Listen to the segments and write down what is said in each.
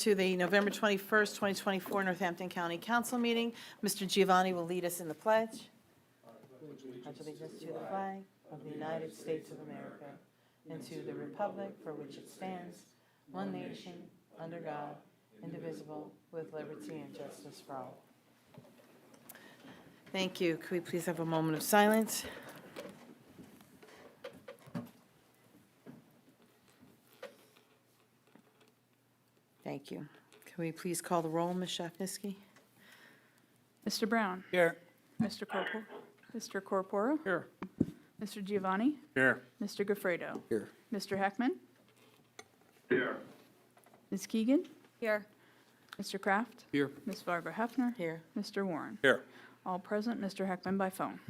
To the November 21st, 2024 Northampton County Council meeting. Mr. Giovanni will lead us in the pledge. Pledge allegiance to the flag of the United States of America and to the republic for which it stands, one nation, under God, indivisible, with liberty and justice for all. Thank you. Could we please have a moment of silence? Thank you. Can we please call the roll, Ms. Shafnisky? Mr. Brown. Here. Mr. Corpora. Here. Mr. Giovanni. Here. Mr. Goffredo. Here. Mr. Heckman. Here. Ms. Keegan. Here. Mr. Kraft. Here. Ms. Varga Hefner. Here. Mr. Warren. Here. All present. Mr. Heckman by phone.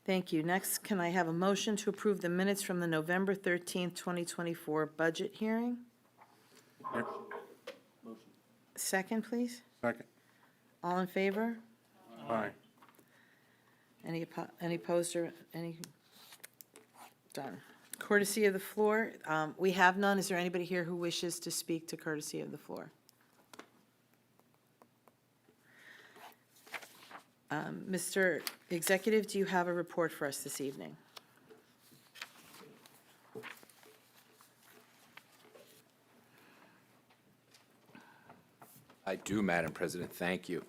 Thank you. Next, can I have a motion to approve the minutes from the November 13th, 2024 budget hearing? Here. Second, please. Second. All in favor? Aye. Any opposed or any? Done. Courtesy of the floor, we have none. Is there anybody here who wishes to speak to courtesy of the floor? Mr. Executive, do you have a report for us this evening? I do, Madam President. Thank you.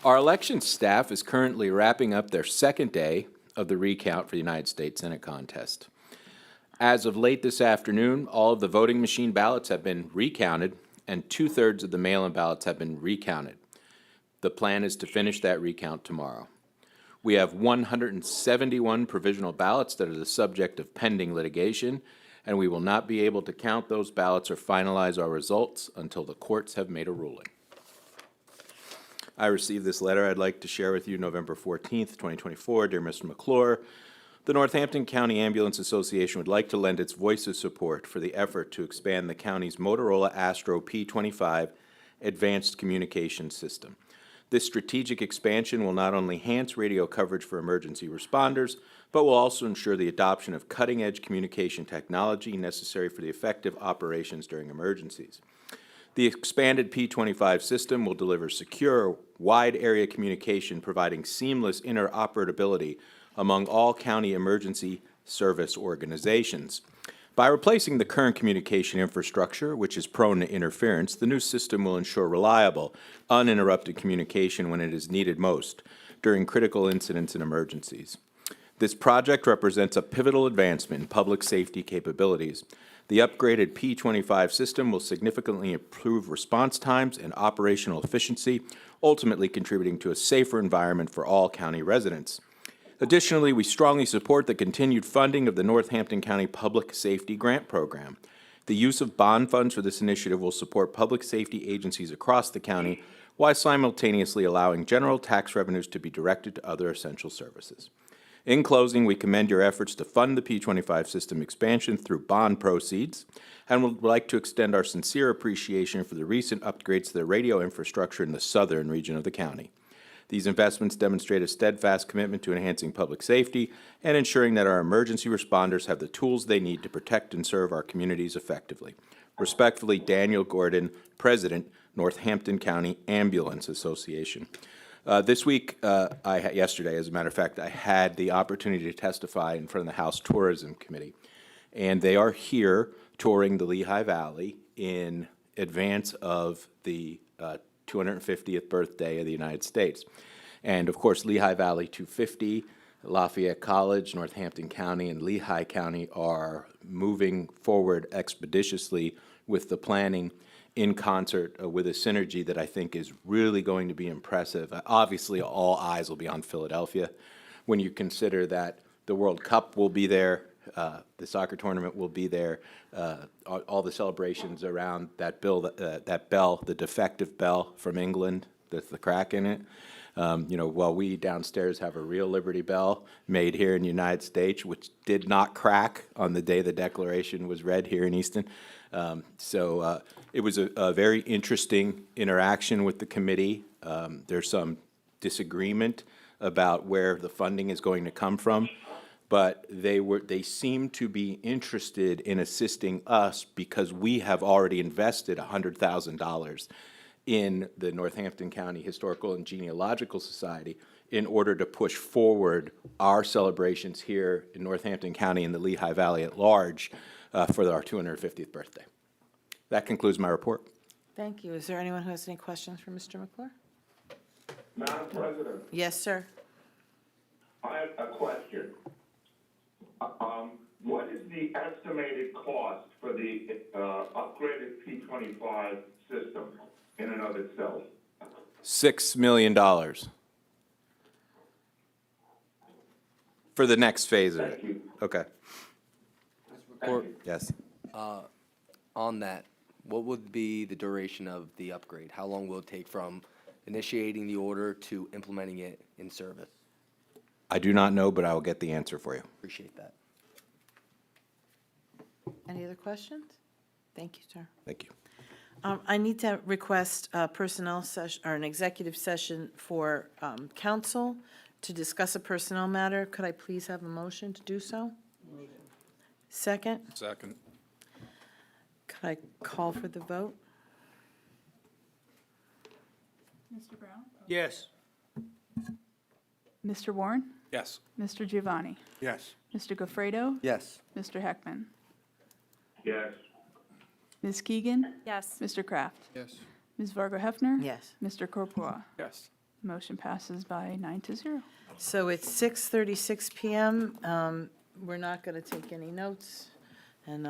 Our election staff is currently wrapping up their second day of the recount for the United States Senate contest. As of late this afternoon, all of the voting machine ballots have been recounted, and 2/3 of the mail-in ballots have been recounted. The plan is to finish that recount tomorrow. We have 171 provisional ballots that are the subject of pending litigation, and we will not be able to count those ballots or finalize our results until the courts have made a ruling. I received this letter I'd like to share with you November 14th, 2024. Dear Mr. McClure, the Northampton County Ambulance Association would like to lend its voice of support for the effort to expand the county's Motorola Astro P25 advanced communication system. This strategic expansion will not only enhance radio coverage for emergency responders, but will also ensure the adoption of cutting-edge communication technology necessary for the effective operations during emergencies. The expanded P25 system will deliver secure, wide-area communication, providing seamless interoperability among all county emergency service organizations. By replacing the current communication infrastructure, which is prone to interference, the new system will ensure reliable, uninterrupted communication when it is needed most, during critical incidents and emergencies. This project represents a pivotal advancement in public safety capabilities. The upgraded P25 system will significantly improve response times and operational efficiency, ultimately contributing to a safer environment for all county residents. Additionally, we strongly support the continued funding of the Northampton County Public Safety Grant Program. The use of bond funds for this initiative will support public safety agencies across the county while simultaneously allowing general tax revenues to be directed to other essential services. In closing, we commend your efforts to fund the P25 system expansion through bond proceeds and would like to extend our sincere appreciation for the recent upgrades to the radio infrastructure in the southern region of the county. These investments demonstrate a steadfast commitment to enhancing public safety and ensuring that our emergency responders have the tools they need to protect and serve our communities effectively. Respectfully, Daniel Gordon, President, Northampton County Ambulance Association. This week, yesterday, as a matter of fact, I had the opportunity to testify in front of the House Tourism Committee, and they are here touring the Lehigh Valley in advance of the 250th birthday of the United States. And of course, Lehigh Valley 250, Lafayette College, Northampton County, and Lehigh County are moving forward expeditiously with the planning in concert with a synergy that I think is really going to be impressive. Obviously, all eyes will be on Philadelphia when you consider that the World Cup will be there, the soccer tournament will be there, all the celebrations around that bell, the defective bell from England, that's the crack in it. While we downstairs have a real Liberty Bell made here in the United States, which did not crack on the day the Declaration was read here in Easton. It was a very interesting interaction with the committee. There's some disagreement about where the funding is going to come from. but they seem to be interested in assisting us because we have already invested $100,000 in the Northampton County Historical and Genealogical Society in order to push forward our celebrations here in Northampton County and the Lehigh Valley at large for our 250th birthday. That concludes my report. Thank you. Is there anyone who has any questions for Mr. McClure? Madam President, Yes, sir. I have a question. What is the estimated cost for the upgraded P25 system in and of itself? $6 million for the next phase of it. Thank you. Okay, Thank you. yes. On that, what would be the duration of the upgrade? How long will it take from initiating the order to implementing it in service? I do not know, but I will get the answer for you. Appreciate that. Any other questions? Thank you, sir. Thank you. I need to request a personnel session, or an executive session for council to discuss a personnel matter. Could I please have a motion to do so? Second? Second. Could I call for the vote? Mr. Brown? Yes. Mr. Warren? Yes. Mr. Giovanni? Yes. Mr. Gofredo? Yes. Mr. Heckman? Yes. Ms. Keegan? Yes. Mr. Kraft? Yes. Ms. Vargo Hefner? Yes. Mr. Corpola? Yes. Motion passes by 9-0. So it's 6:36 PM. We're not going to take any notes, and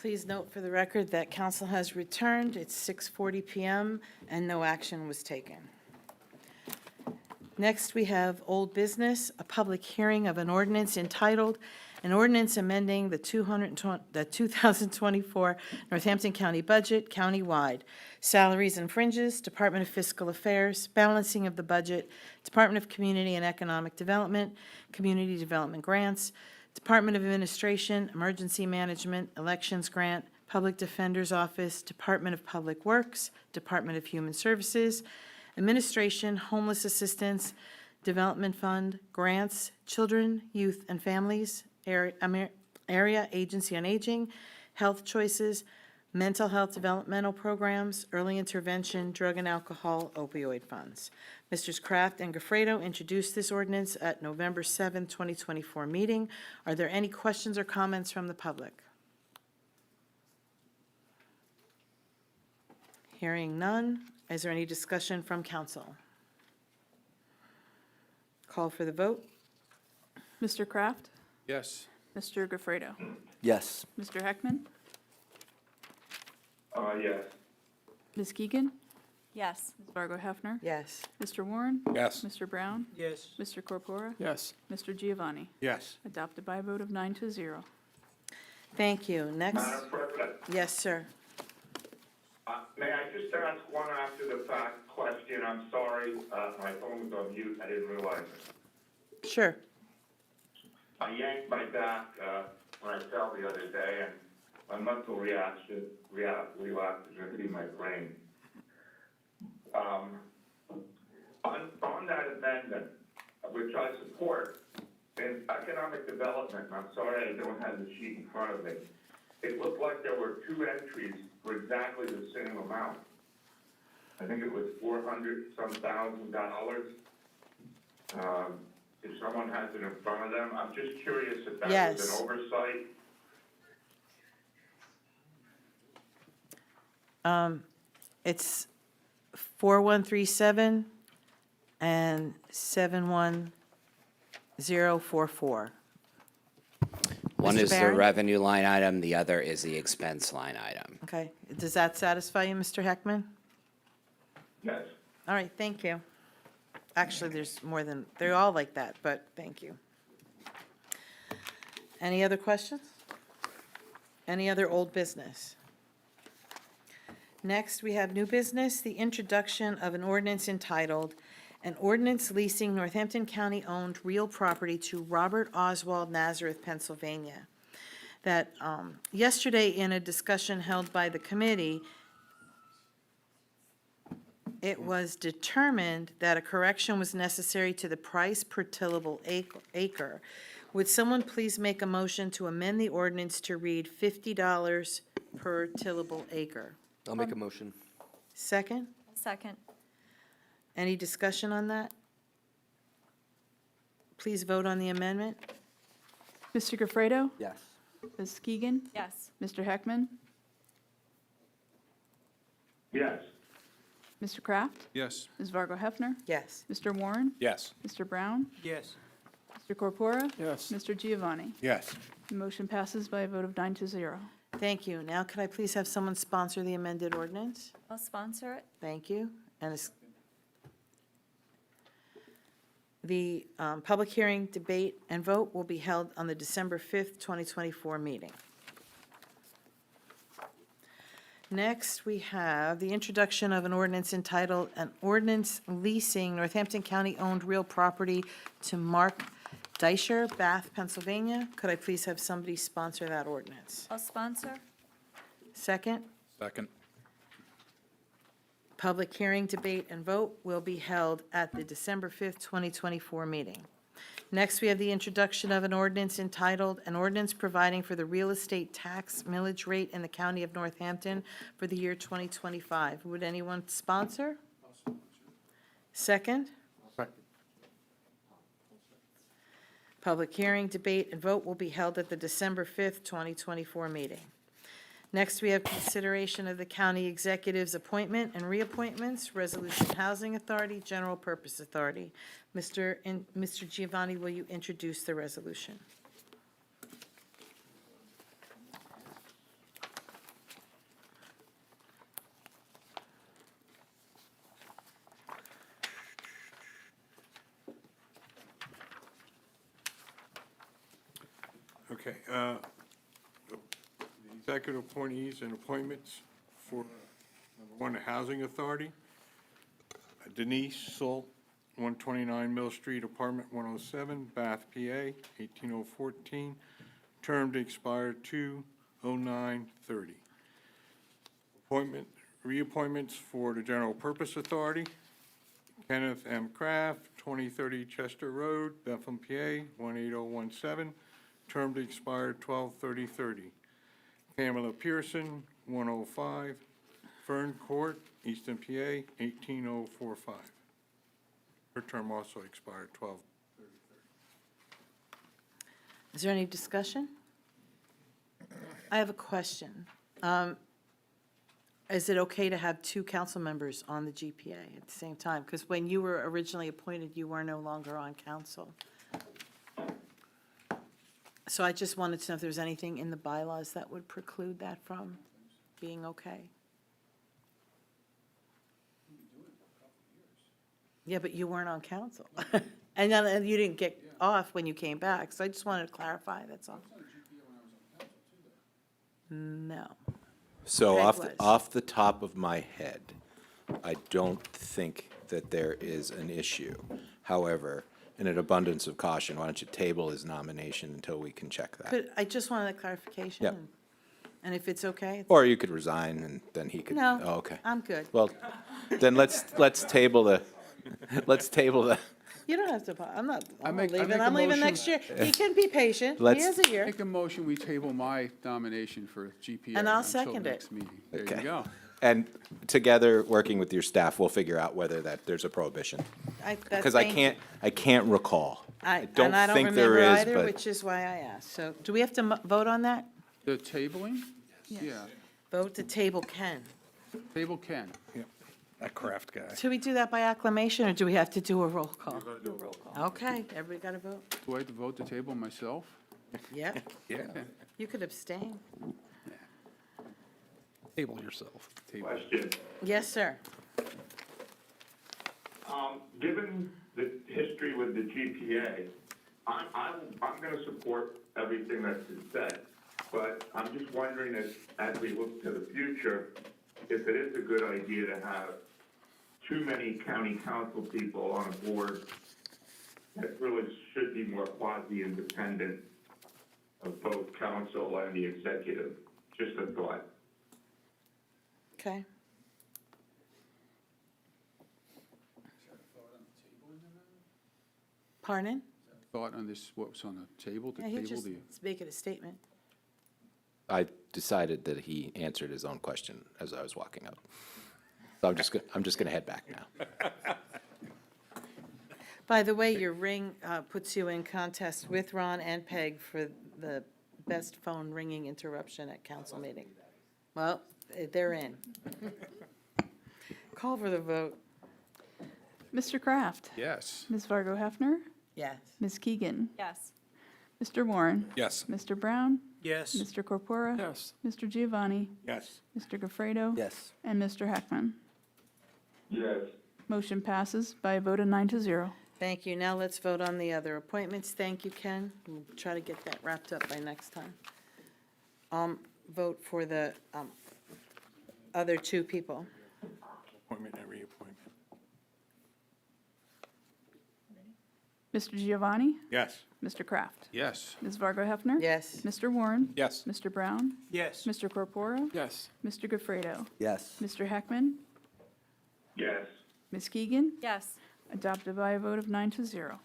Please note for the record that council has returned. It's 6:40 PM and no action was taken. Next, we have old business, a public hearing of an ordinance entitled, an ordinance amending the 2024 Northampton County budget countywide, salaries and fringes, Department of Fiscal Affairs, balancing of the budget, Department of Community and Economic Development, Community Development Grants, Department of Administration, Emergency Management, Elections Grant, Public Defender's Office, Department of Public Works, Department of Human Services, Administration, Homeless Assistance, Development Fund, Grants, Children, Youth and Families, Area Agency on Aging, Health Choices, Mental Health Developmental Programs, Early Intervention, Drug and Alcohol, Opioid Funds. Messrs. Kraft and Gafredo introduced this ordinance at November 7, 2024 meeting. Are there any questions or comments from the public? Hearing none. Is there any discussion from council? Call for the vote. Mr. Kraft? Yes. Mr. Gafredo? Yes. Mr. Heckman? Yes. Ms. Keegan? Yes. Ms. Fargo Hefner? Yes. Mr. Warren? Yes. Mr. Brown? Yes. Mr. Corpora? Yes. Mr. Giovanni? Yes. Adopted by a vote of 9-0. Thank you. Next. Madam President, Yes, sir. may I just ask one after-the-fact question? I'm sorry, my phone was on mute, I didn't realize it. Sure. I yanked my back when I fell the other day, and my mental reaction relapsed into my brain. On that amendment, which I support, in economic development, and I'm sorry I don't have the sheet in front of me, it looked like there were two entries for exactly the same amount. I think it was $400-some thousand. If someone has it in front of them, I'm just curious if that was Yes. an oversight. It's 4137 and 71044. One Mr. is the Barron? revenue line item, the other is the expense line item. Okay. Does that satisfy you, Mr. Heckman? Yes. All right, thank you. Actually, there's more than, they're all like that, but thank you. Any other questions? Any other old business? Next, we have new business, the introduction of an ordinance entitled, an ordinance leasing Northampton County-owned real property to Robert Oswald Nazareth, Pennsylvania. That yesterday, in a discussion held by the committee, it was determined that a correction was necessary to the price per tillable acre. Would someone please make a motion to amend the ordinance to read $50 per tillable acre? I'll make a motion. Second? Second. Any discussion on that? Please vote on the amendment. Mr. Gafredo? Yes. Ms. Keegan? Yes. Mr. Heckman? Yes. Mr. Kraft? Yes. Ms. Fargo Hefner? Yes. Mr. Warren? Yes. Mr. Brown? Yes. Mr. Corpora? Yes. Mr. Giovanni? Yes. The motion passes by a vote of 9-0. Thank you. Now could I please have someone sponsor the amended ordinance? I'll sponsor it. Thank you. And the public hearing, debate, and vote will be held on the December 5th, 2024 meeting. Next, we have the introduction of an ordinance entitled, an ordinance leasing Northampton County-owned real property to Mark Deischer, Bath, Pennsylvania. Could I please have somebody sponsor that ordinance? I'll sponsor. Second, Second. public hearing, debate, and vote will be held at the December 5th, 2024 meeting. Next, we have the introduction of an ordinance entitled, an ordinance providing for the real estate tax millage rate in the county of Northampton for the year 2025. Would anyone sponsor? Second? Public hearing, debate, and vote will be held at the December 5th, 2024 meeting. Next, we have consideration of the county executive's appointment and reappointments, Resolution Housing Authority, General Purpose Authority. Mr. Giovanni, will you introduce the resolution? Okay, the executive appointees and appointments for, number one, the Housing Authority. Denise Salt, 129 Mill Street, Apartment 107, Bath, PA, 18014, term to expire 2/09/30. Reappointments for the General Purpose Authority. Kenneth M. Kraft, 2030 Chester Road, Bethlehem, PA, 18017, term to expire 12/30/30. Pamela Pearson, 105 Fern Court, Easton, PA, 18045. Her term also expired 12/30/30. Is there any discussion? I have a question. Is it okay to have two council members on the GPA at the same time? Because when you were originally appointed, you were no longer on council. So I just wanted to know if there's anything in the bylaws that would preclude that from being okay. Yeah, but you weren't on council. And then you didn't get off when you came back, so I just wanted to clarify, that's all. No. So Craig off, was. off the top of my head, I don't think that there is an issue. However, in an abundance of caution, why don't you table his nomination until we can check that? But I just wanted a clarification. Yep. And if it's okay, it's. Or you could resign and then he could, No. oh, okay. I'm good. Well, then let's table the, let's table the, You don't have to, I'm not, I'm make- I leaving, make a I'm leaving motion- next year. He can be patient, he Let's- is a year. Make a motion, we table my nomination for GPA. And I'll until second it. next meeting. There Okay. you go. and together, working with your staff, we'll figure out whether that, there's a prohibition. Because I can't recall. I don't And I don't think there remember is, either, but which is why I asked. So do we have to vote on that? The tabling? Yeah, Vote to table Ken. table can. That Kraft guy. Should we do that by acclamation, or do we have to do a roll call? Okay, everybody got to vote? Do I have to vote to table myself? Yep, Yeah. you could abstain. Table yourself. Question. Yes, sir. Given the history with the GPA, I'm gonna support everything that's been said, but I'm just wondering if, as we look to the future, if it is a good idea to have too many county council people on a board that really should be more quasi-independent of both council and the executive. Just a thought. Okay. Pardon? Thought on this, what was on the table, to Yeah, he table just the, making a statement. I decided that he answered his own question as I was walking up. So I'm just gonna head back now. By the way, your ring puts you in contest with Ron and Peg for the best phone ringing interruption at council meeting. Well, they're in. Call for the vote. Mr. Kraft? yes. Ms. Fargo Hefner? Yes. Ms. Keegan? Yes. Mr. Warren? Yes. Mr. Brown? Yes. Mr. Corpora? Yes. Mr. Giovanni? Yes. Mr. Gafredo? Yes. And Mr. Heckman? Yes. Motion passes by a vote of 9-0. Thank you. Now let's vote on the other appointments. Thank you, Ken. We'll try to get that wrapped up by next time. Vote for the other two people. Appointment and reappointment. Mr. Giovanni? Yes. Mr. Kraft? Yes. Ms. Fargo Hefner? Yes. Mr. Warren? Yes. Mr. Brown? Yes. Mr. Corpora? Yes. Mr. Gafredo? Yes. Mr. Heckman? Yes. Ms. Keegan? Yes. Adopted by a vote of 9-0.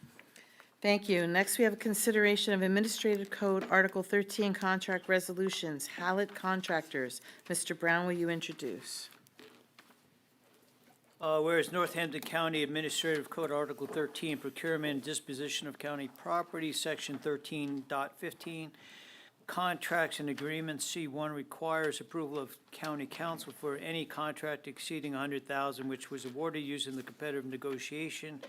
Thank you. Next, we have a consideration of Administrative Code Article 13 Contract Resolutions, Hallett Contractors. Mr. Brown, will you introduce? Whereas Northampton County Administrative Code Article 13, Procurement and Disposition of County Property, Section 13.15, Contracts and Agreements, C1 requires approval of county council for any contract exceeding $100,000 which was awarded using the competitive negotiation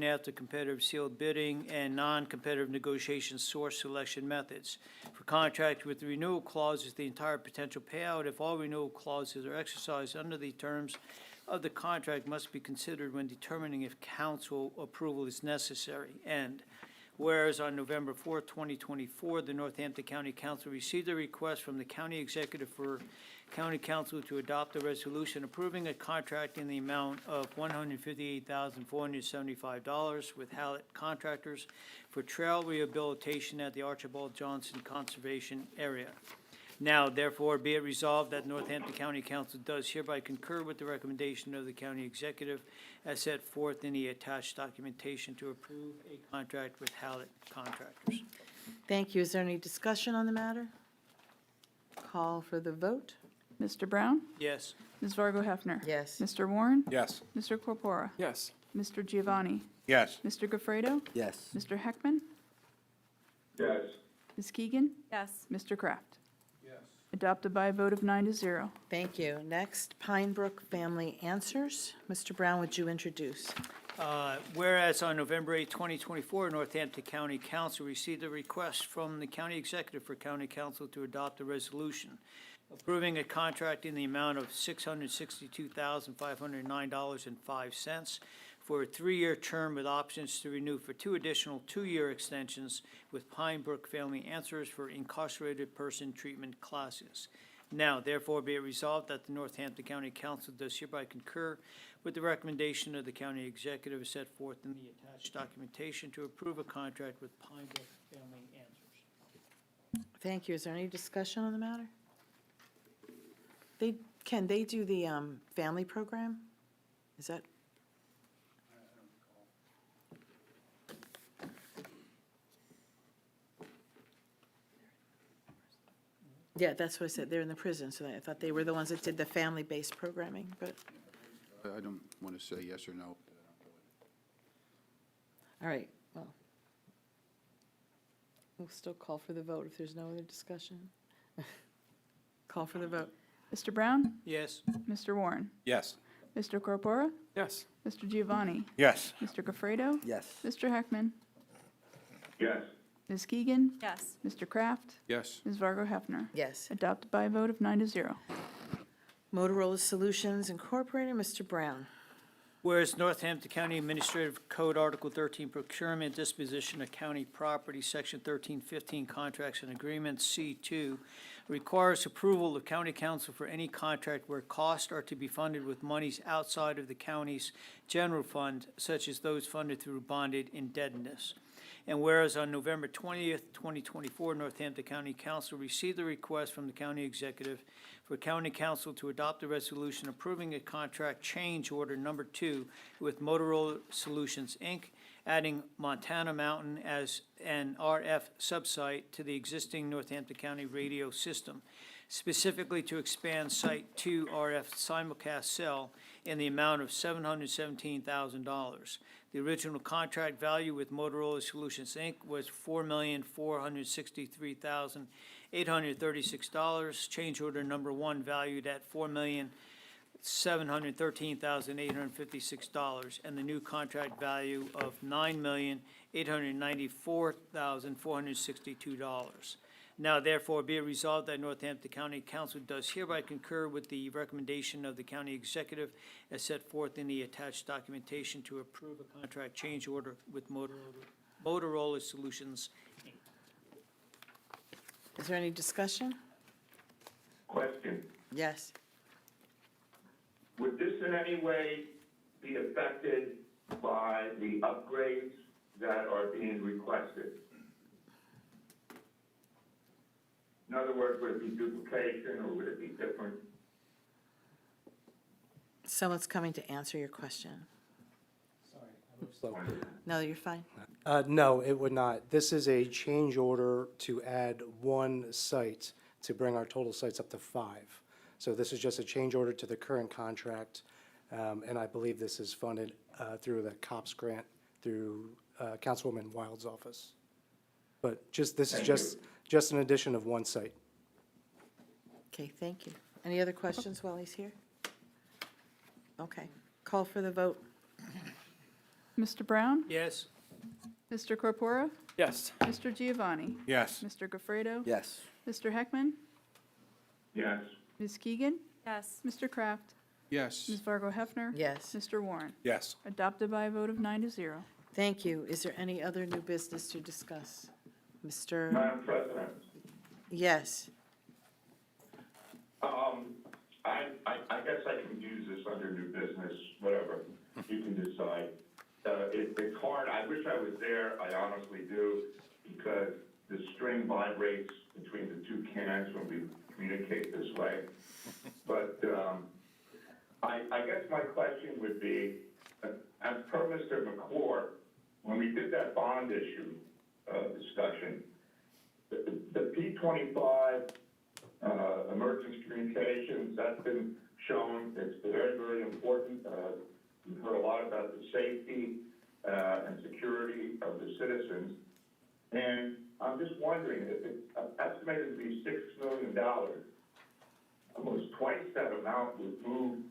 after competitive sealed bidding, and non-competitive negotiation source selection methods. For contract with renewal clauses, the entire potential payout, if all renewal clauses are exercised under the terms of the contract, must be considered when determining if council approval is necessary. And Whereas on November 4th, 2024, the Northampton County Council received a request from the county executive for county council to adopt a resolution approving a contract in the amount of $158,475 with Hallett Contractors for trail rehabilitation at the Archibald Johnson Conservation Area. Now, therefore, be it resolved that Northampton County Council does hereby concur with the recommendation of the county executive as set forth in the attached documentation to approve a contract with Hallett Contractors. Thank you. Is there any discussion on the matter? Call for the vote. Mr. Brown? Yes. Ms. Fargo Hefner? Yes. Mr. Warren? Yes. Mr. Corpora? Yes. Mr. Giovanni? Yes. Mr. Gafredo? Yes. Mr. Heckman? Yes. Ms. Keegan? Yes. Mr. Kraft? Adopted by a vote of 9-0. Thank you. Next, Pine Brook Family Answers. Mr. Brown, would you introduce? Whereas on November 8, 2024, Northampton County Council received a request from the county executive for county council to adopt a resolution approving a contract in the amount of $662,509.05 for a 3-year term with options to renew for 2 additional 2-year extensions with Pine Brook Family Answers for incarcerated person treatment classes. Now, therefore, be it resolved that the Northampton County Council does hereby concur with the recommendation of the county executive as set forth in the attached documentation to approve a contract with Pine Brook Family Answers. Thank you. Is there any discussion on the matter? Can they do the family program? Is that? Yeah, that's what I said. They're in the prison, so I thought they were the ones that did the family-based programming, but, I don't want to say yes or no. all right, well. We'll still call for the vote if there's no other discussion. Call for the vote. Mr. Brown? Yes. Mr. Warren? Yes. Mr. Corpora? Yes. Mr. Giovanni? Yes. Mr. Gafredo? Yes. Mr. Heckman? Yes. Ms. Keegan? Yes. Mr. Kraft? Yes. Ms. Fargo Hefner? Yes. Adopted by a vote of 9-0. Motorola Solutions Incorporated, Mr. Brown. Whereas Northampton County Administrative Code Article 13 Procurement Disposition of County Property, Section 1315 Contracts and Agreements, C2, requires approval of county council for any contract where costs are to be funded with monies outside of the county's general fund, such as those funded through bonded indebtedness. And whereas on November 20th, 2024, Northampton County Council received a request from the county executive for county council to adopt a resolution approving a contract change order number 2 with Motorola Solutions, Inc., adding Montana Mountain as an RF subsite to the existing Northampton County radio system, specifically to expand Site 2 RF simulcast cell in the amount of $717,000. The original contract value with Motorola Solutions, Inc. was $4,463,836. Change order number 1 valued at $4,713,856, and the new contract value of $9,894,462. Now therefore be it resolved that Northampton County Council does hereby concur with the recommendation of the county executive as set forth in the attached documentation to approve a contract change order with Motorola Solutions, Inc. Is there any discussion? Question. Yes. Would this in any way be affected by the upgrades that are being requested? In other words, would it be duplication or would it be different? Someone's coming to answer your question. No, you're fine. No, it would not. This is a change order to add 1 site to bring our total sites up to 5. So this is just a change order to the current contract, and I believe this is funded through the COPS grant through Councilwoman Wild's office. But this is just an addition of 1 site. Okay, thank you. Any other questions while he's here? Okay, call for the vote. Mr. Brown? Yes. Mr. Corpora? Yes. Mr. Giovanni? Yes. Mr. Gafredo? Yes. Mr. Heckman? Yes. Ms. Keegan? Yes. Mr. Kraft? Yes. Ms. Fargo Hefner? Yes. Mr. Warren? Yes. Adopted by a vote of 9-0. Thank you. Is there any other new business to discuss? Mr. Madam President, Yes. I guess I can use this under new business, whatever, you can decide. It's hard, I wish I was there, I honestly do, because the string vibrates between the two cans when we communicate this way. But, I guess my question would be, as per Mr. McClure, when we did that bond issue, discussion, the P25, emergency communications, that's been shown, it's very, very important. We've heard a lot about the safety, and security of the citizens. And I'm just wondering, if it's estimated to be $6 million, almost twice that amount was moved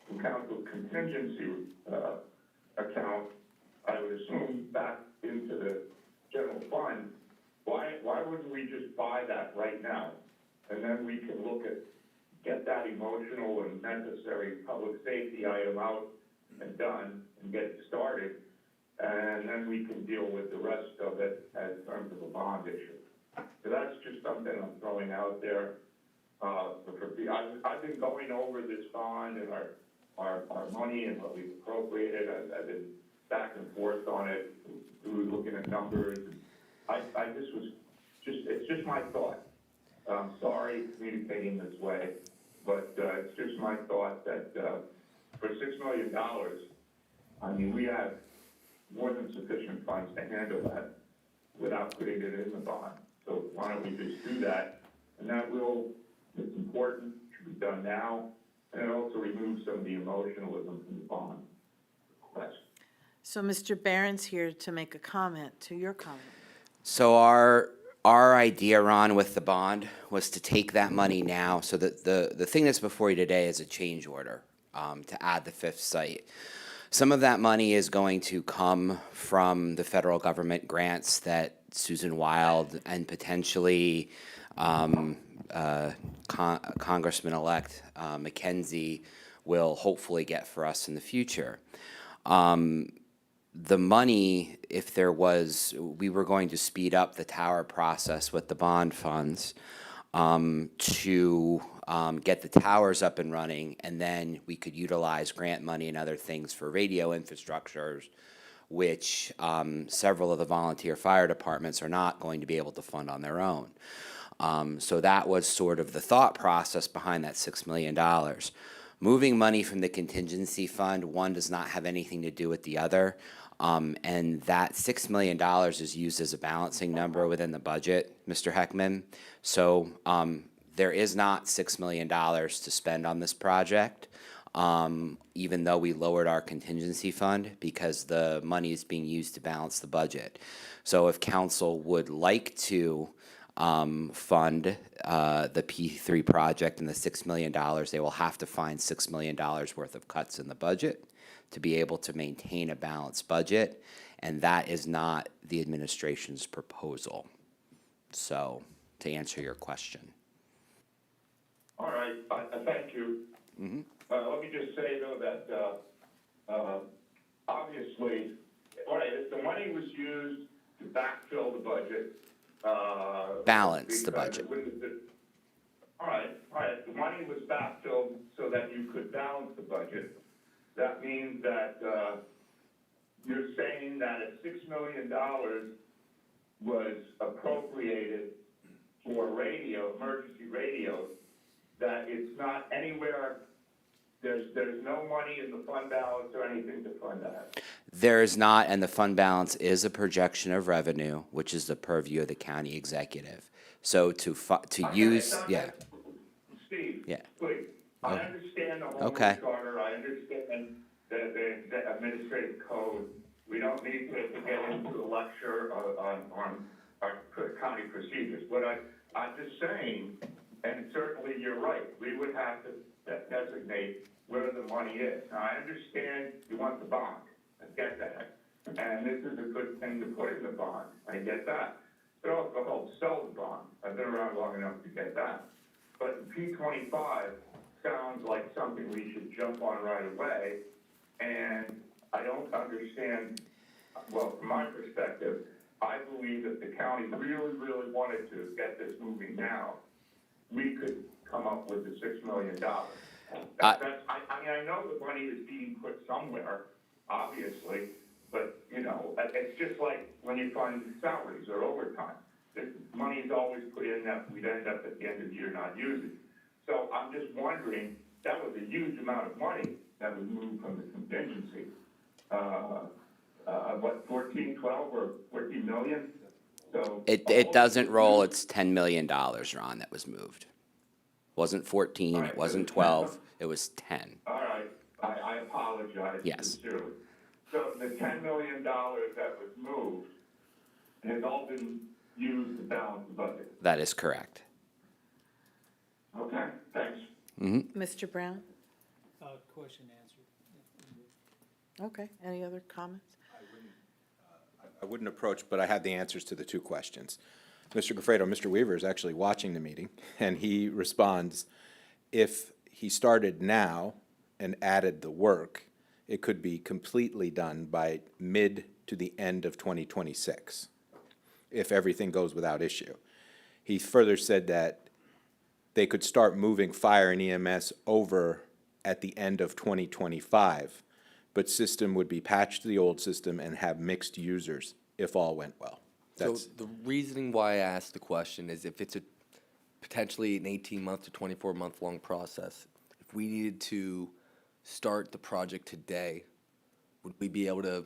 from council contingency, account, I would assume back into the general fund. Why wouldn't we just buy that right now? And then we can get that emotional and necessary public safety item out and done and get it started. And then we can deal with the rest of it as terms of a bond issue. So that's just something I'm throwing out there. I've been going over this bond and our money and what we've appropriated. I've been back and forth on it, looking at numbers. It's just my thought. I'm sorry communicating this way, but it's just my thought that for $6 million, I mean, we have more than sufficient funds to handle that without putting it in the bond. So why don't we just do that? And that it's important, should be done now, and it also removes some of the emotionalism from the bond. Thanks. So Mr. Barron's here to make a comment to your comment. So our idea, Ron, with the bond was to take that money now. So that the thing that's before you today is a change order to add the fifth site. Some of that money is going to come from the federal government grants that Susan Wild and potentially Congressman-elect McKenzie will hopefully get for us in the future. The money, if there was, we were going to speed up the tower process with the bond funds to get the towers up and running, and then we could utilize grant money and other things for radio infrastructures, which several of the volunteer fire departments are not going to be able to fund on their own. So that was sort of the thought process behind that $6 million. Moving money from the contingency fund, one does not have anything to do with the other. And that $6 million is used as a balancing number within the budget, Mr. Heckman. So there is not $6 million to spend on this project, even though we lowered our contingency fund, because the money is being used to balance the budget. So if council would like to fund the P3 project and the $6 million, they will have to find $6 million worth of cuts in the budget to be able to maintain a balanced budget, and that is not the administration's proposal. So, to answer your question. All right, thank you. Mm-hmm. Let me just say, though, that obviously, all right, if the money was used to backfill the budget, balance the budget. All right, the money was backfilled so that you could balance the budget. That means that you're saying that if $6 million was appropriated for radio, emergency radios, that it's not anywhere, there's no money in the fund balance or anything to fund that. There is not, and the fund balance is a projection of revenue, which is the purview of the county executive. So to use, yeah. Steve, Yeah. please, I understand the whole Okay. charter, I understand the administrative code. We don't need to get into a lecture on our county procedures. But I'm just saying, and certainly you're right, we would have to designate where the money is. Now, I understand you want the bond, I get that. And this is a good thing to put in the bond, I get that. But also help sell the bond, I've been around long enough to get that. But P25 sounds like something we should jump on right away, and I don't understand, well, from my perspective, I believe if the county really, really wanted to get this moving now, we could come up with the $6 million. I mean, I know the money is being put somewhere, obviously, but, you know, it's just like when you fund salaries or overtime. The money is always put in that we'd end up at the end of the year not using. So I'm just wondering, that was a huge amount of money that was moved from the contingency. What, 14, 12, or 14 million? So It doesn't roll, it's $10 million, Ron, that was moved. Wasn't 14, All right, it wasn't so 12, it was 10. All right, I apologize Yes. sincerely. So the $10 million that was moved has all been used to balance the budget? That is correct. Okay, thanks. Mr. Brown? Question answered. Okay, any other comments? I wouldn't approach, but I had the answers to the two questions. Mr. Gafredo, Mr. Weaver is actually watching the meeting, and he responds, if he started now and added the work, it could be completely done by mid to the end of 2026, if everything goes without issue. He further said that they could start moving fire and EMS over at the end of 2025, but system would be patched to the old system and have mixed users if all went well. So That's, the reasoning why I asked the question is if it's a potentially an 18-month to 24-month long process, if we needed to start the project today, would we be able to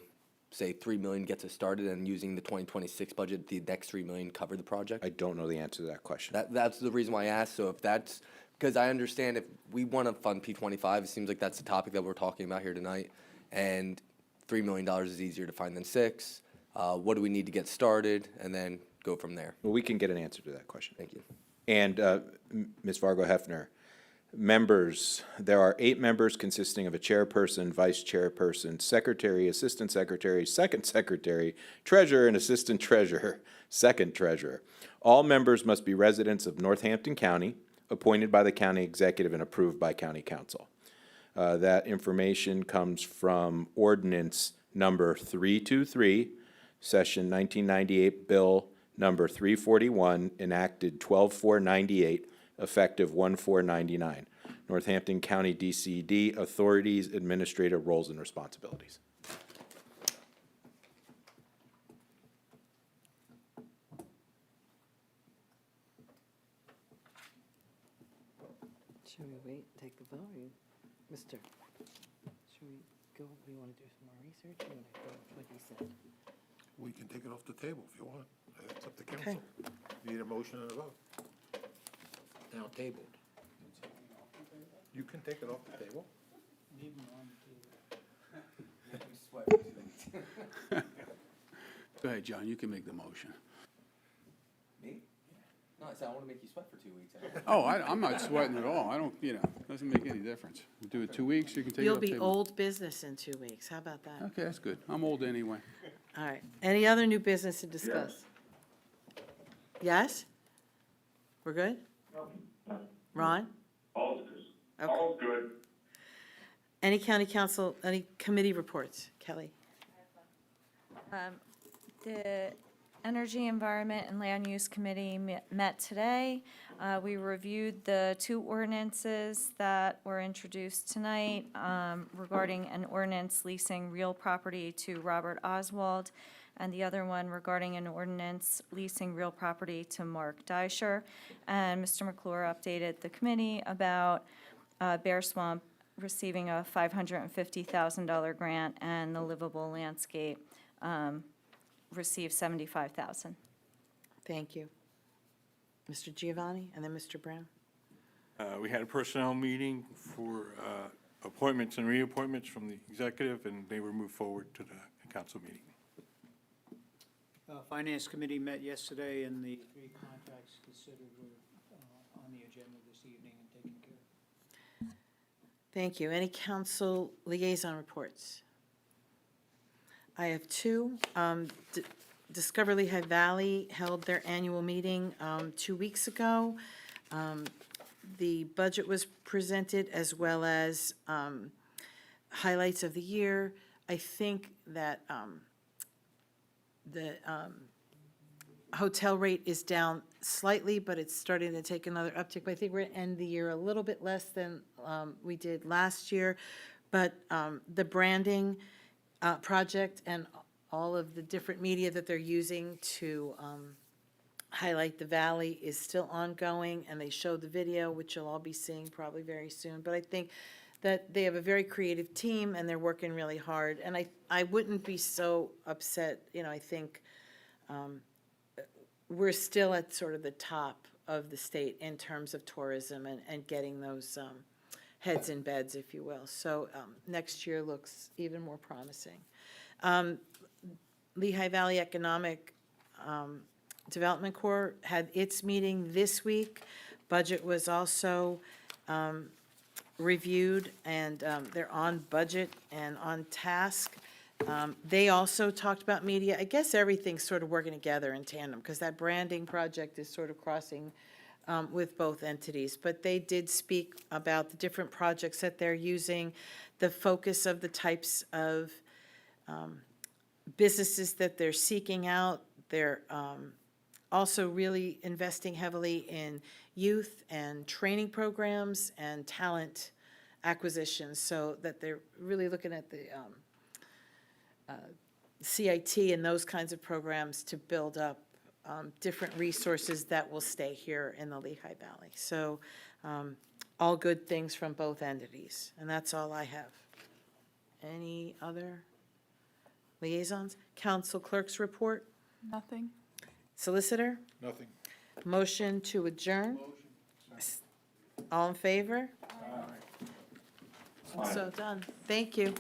say 3 million gets us started and using the 2026 budget, the next 3 million cover the project? I don't know the answer to that question. That's the reason why I asked. So if that's, because I understand if we want to fund P25, it seems like that's the topic that we're talking about here tonight, and $3 million is easier to find than 6. What do we need to get started, and then go from there? Well, we can get an answer to that question. Thank you. And Ms. Vargo Hefner, members, there are 8 members consisting of a chairperson, vice chairperson, secretary, assistant secretary, second secretary, treasurer, and assistant treasurer, second treasurer. All members must be residents of Northampton County, appointed by the county executive and approved by county council. That information comes from ordinance number 323, session 1998, bill number 341, enacted 12/4/98, effective 1/4/99. Northampton County DCD authorities, administrative roles and responsibilities. Should we wait, take the vote, or you, Mr.? Should we go, we want to do some more research, or you want to go with what he said? We can take it off the table if you want. It's up to Okay. council. Need a motion and a vote. Now tabled. You can take it off the table. Go ahead, John, you can make the motion. Me? No, I said I want to make you sweat for 2 weeks. Oh, I'm not sweating at all. I don't, doesn't make any difference. We do it 2 weeks, you can take it You'll off the be table. old business in 2 weeks, how about that? Okay, that's good. I'm old anyway. All right, any other new business to discuss? Yes? We're good? Ron? All's good. Okay. All's good. Any county council, any committee reports? Kelly? The Energy, Environment, and Land Use Committee met today. We reviewed the 2 ordinances that were introduced tonight regarding an ordinance leasing real property to Robert Oswald, and the other one regarding an ordinance leasing real property to Mark Deisher. And Mr. McClure updated the committee about Bear Swamp receiving a $550,000 grant, and the Livable Landscape received $75,000. Thank you. Mr. Giovanni, and then Mr. Brown? We had a personnel meeting for appointments and reappointments from the executive, and they were moved forward to the council meeting. Finance Committee met yesterday, and the 3 contracts considered were on the agenda this evening and taken care of. Thank you. Any council liaison reports? I have 2. Discover Lehigh Valley held their annual meeting 2 weeks ago. The budget was presented as well as highlights of the year. I think that the hotel rate is down slightly, but it's starting to take another uptick. But I think we're going to end the year a little bit less than we did last year. But the branding project and all of the different media that they're using to highlight the valley is still ongoing, and they showed the video, which you'll all be seeing probably very soon. But I think that they have a very creative team, and they're working really hard. And I wouldn't be so upset, I think we're still at sort of the top of the state in terms of tourism and getting those heads in beds, if you will. So next year looks even more promising. Lehigh Valley Economic Development Corps had its meeting this week. Budget was also reviewed, and they're on budget and on task. They also talked about media. I guess everything's sort of working together in tandem, because that branding project is sort of crossing with both entities. But they did speak about the different projects that they're using, the focus of the types of businesses that they're seeking out. They're also really investing heavily in youth and training programs and talent acquisition, so that they're really looking at the CIT and those kinds of programs to build up different resources that will stay here in the Lehigh Valley. So all good things from both entities, and that's all I have. Any other liaisons? Council clerk's report? Nothing. Solicitor? Nothing. Motion to adjourn? All in favor? So done. Thank you.